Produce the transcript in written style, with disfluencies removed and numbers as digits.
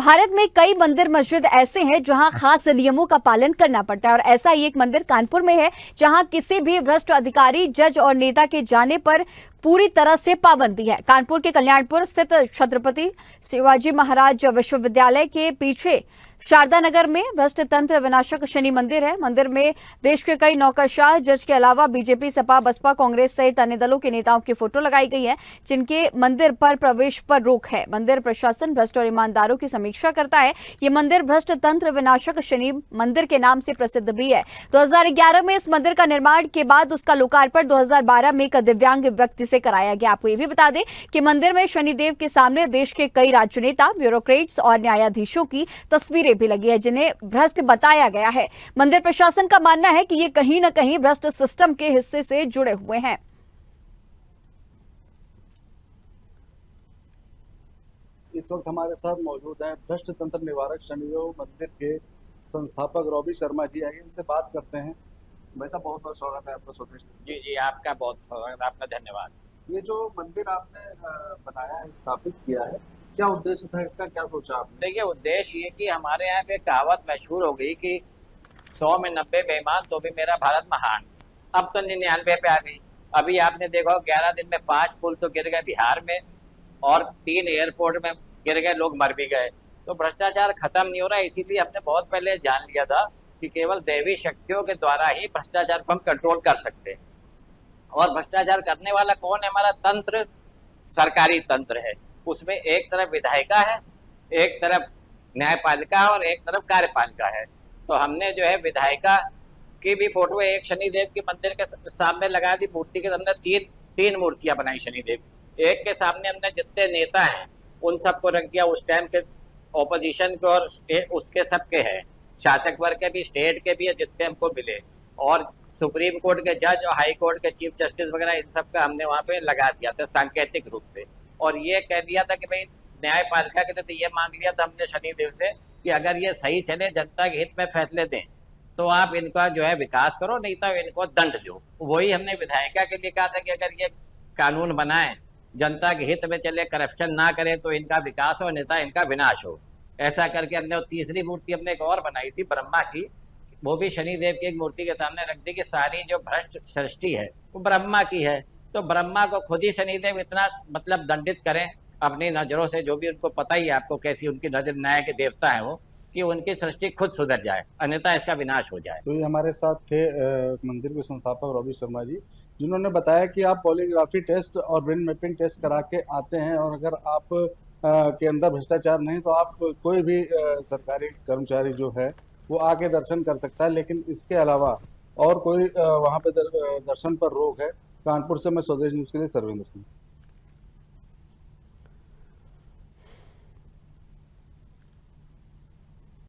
भारत में कई मंदिर मस्जिद ऐसे हैं जहां खास नियमों का पालन करना पड़ता है और ऐसा ही एक मंदिर कानपुर में है जहां किसी भी भ्रष्ट अधिकारी, जज और नेता के जाने पर पूरी तरह से पाबंदी है। कानपुर के कल्याणपुर स्थित छत्रपति शिवाजी महाराज विश्वविद्यालय के पीछे शारदा नगर में भ्रष्ट तंत्र विनाशक शनि मंदिर है। मंदिर में देश के कई नौकरशाह, जज के अलावा बीजेपी, सपा, बसपा, कांग्रेस सहित अन्य दलों के नेताओं की फोटो लगाई गई है, जिनके मंदिर पर प्रवेश पर रोक है। मंदिर प्रशासन भ्रष्ट और ईमानदारों की समीक्षा करता है। ये मंदिर भ्रष्ट तंत्र विनाशक शनि मंदिर के नाम से प्रसिद्ध भी है। 2011 में इस मंदिर का निर्माण के बाद उसका लोकार्पण 2012 में एक दिव्यांग व्यक्ति से कराया गया। आपको ये भी बता दें कि मंदिर में शनिदेव के सामने देश के कई राजनेता, ब्यूरोक्रेट्स और न्यायाधीशों की तस्वीरें भी लगी है, जिन्हें भ्रष्ट बताया गया है। मंदिर प्रशासन का मानना है कि ये कहीं न कहीं भ्रष्ट सिस्टम के हिस्से से जुड़े हुए हैं। इस वक्त हमारे साथ मौजूद हैं भ्रष्ट तंत्र निवारक शनिदेव मंदिर के संस्थापक रॉबी शर्मा जी। आइए इनसे बात करते हैं। भाई साहब, बहुत बहुत स्वागत है आपका स्वदेश। जी जी, आपका बहुत स्वागत, आपका धन्यवाद। ये जो मंदिर आपने बनाया है, स्थापित किया है, क्या उद्देश्य था इसका, क्या सोचा आपने? देखिए, उद्देश्य ये कि हमारे यहाँ पे कहावत मशहूर हो गई कि 100 में 90 बेईमान तो भी मेरा भारत महान। अब तो 99 पे आ गई। अभी आपने देखा 11 दिन में 5 पुल तो गिर गए बिहार में और 3 एयरपोर्ट में गिर गए, लोग मर भी गए। तो भ्रष्टाचार खत्म नहीं हो रहा है। इसीलिए हमने बहुत पहले जान लिया था कि केवल दैवी शक्तियों के द्वारा ही भ्रष्टाचार को हम कंट्रोल कर सकते हैं। और भ्रष्टाचार करने वाला कौन है? हमारा तंत्र सरकारी तंत्र है। उसमें एक तरफ विधायिका है, एक तरफ न्यायपालिका है और एक तरफ कार्यपालिका है। तो हमने जो है विधायिका की भी फोटो एक शनिदेव के मंदिर के सामने लगा दी। मूर्ति के सामने तीन मूर्तियां बनाई शनिदेव। एक के सामने हमने जितने नेता हैं उन सबको रख दिया, उस टाइम के ऑपोजिशन के और उसके सबके हैं, शासक वर्ग के भी, स्टेट के भी, जितने हमको मिले। और सुप्रीम कोर्ट के जज और हाई कोर्ट के चीफ जस्टिस वगैरह इन सब का हमने वहाँ पे लगा दिया था सांकेतिक रूप से। और ये कह दिया था कि भाई न्यायपालिका के लिए ये मांग लिया था हमने शनिदेव से कि अगर ये सही चले, जनता के हित में फैसले दें, तो आप इनका जो है विकास करो, नहीं तो इनको दंड दो। वही हमने विधायिका के लिए कहा था कि अगर ये कानून बनाए, जनता के हित में चले, करप्शन ना करे, तो इनका विकास हो, अन्यथा इनका विनाश हो। ऐसा करके हमने तीसरी मूर्ति हमने एक और बनाई थी ब्रह्मा की, वो भी शनिदेव की एक मूर्ति के सामने रख दी कि सारी जो भ्रष्ट सृष्टि है वो ब्रह्मा की है। तो ब्रह्मा को खुद ही शनिदेव इतना मतलब दंडित करें अपनी नजरों से, जो भी उनको पता ही है आपको कैसी उनकी नजर, न्याय के देवता है वो, कि उनकी सृष्टि खुद सुधर जाए, अन्यथा इसका विनाश हो जाए। तो ये हमारे साथ थे मंदिर के संस्थापक रॉबी शर्मा जी, जिन्होंने बताया कि आप पॉलीग्राफी टेस्ट और ब्रेन मैपिंग टेस्ट करा के आते हैं, और अगर आप के अंदर भ्रष्टाचार नहीं तो आप कोई भी सरकारी कर्मचारी जो है वो आके दर्शन कर सकता है। लेकिन इसके अलावा और कोई वहाँ पे दर्शन पर रोक है। कानपुर से मैं स्वदेश न्यूज़ के लिए सर्वेंद्र सिंह।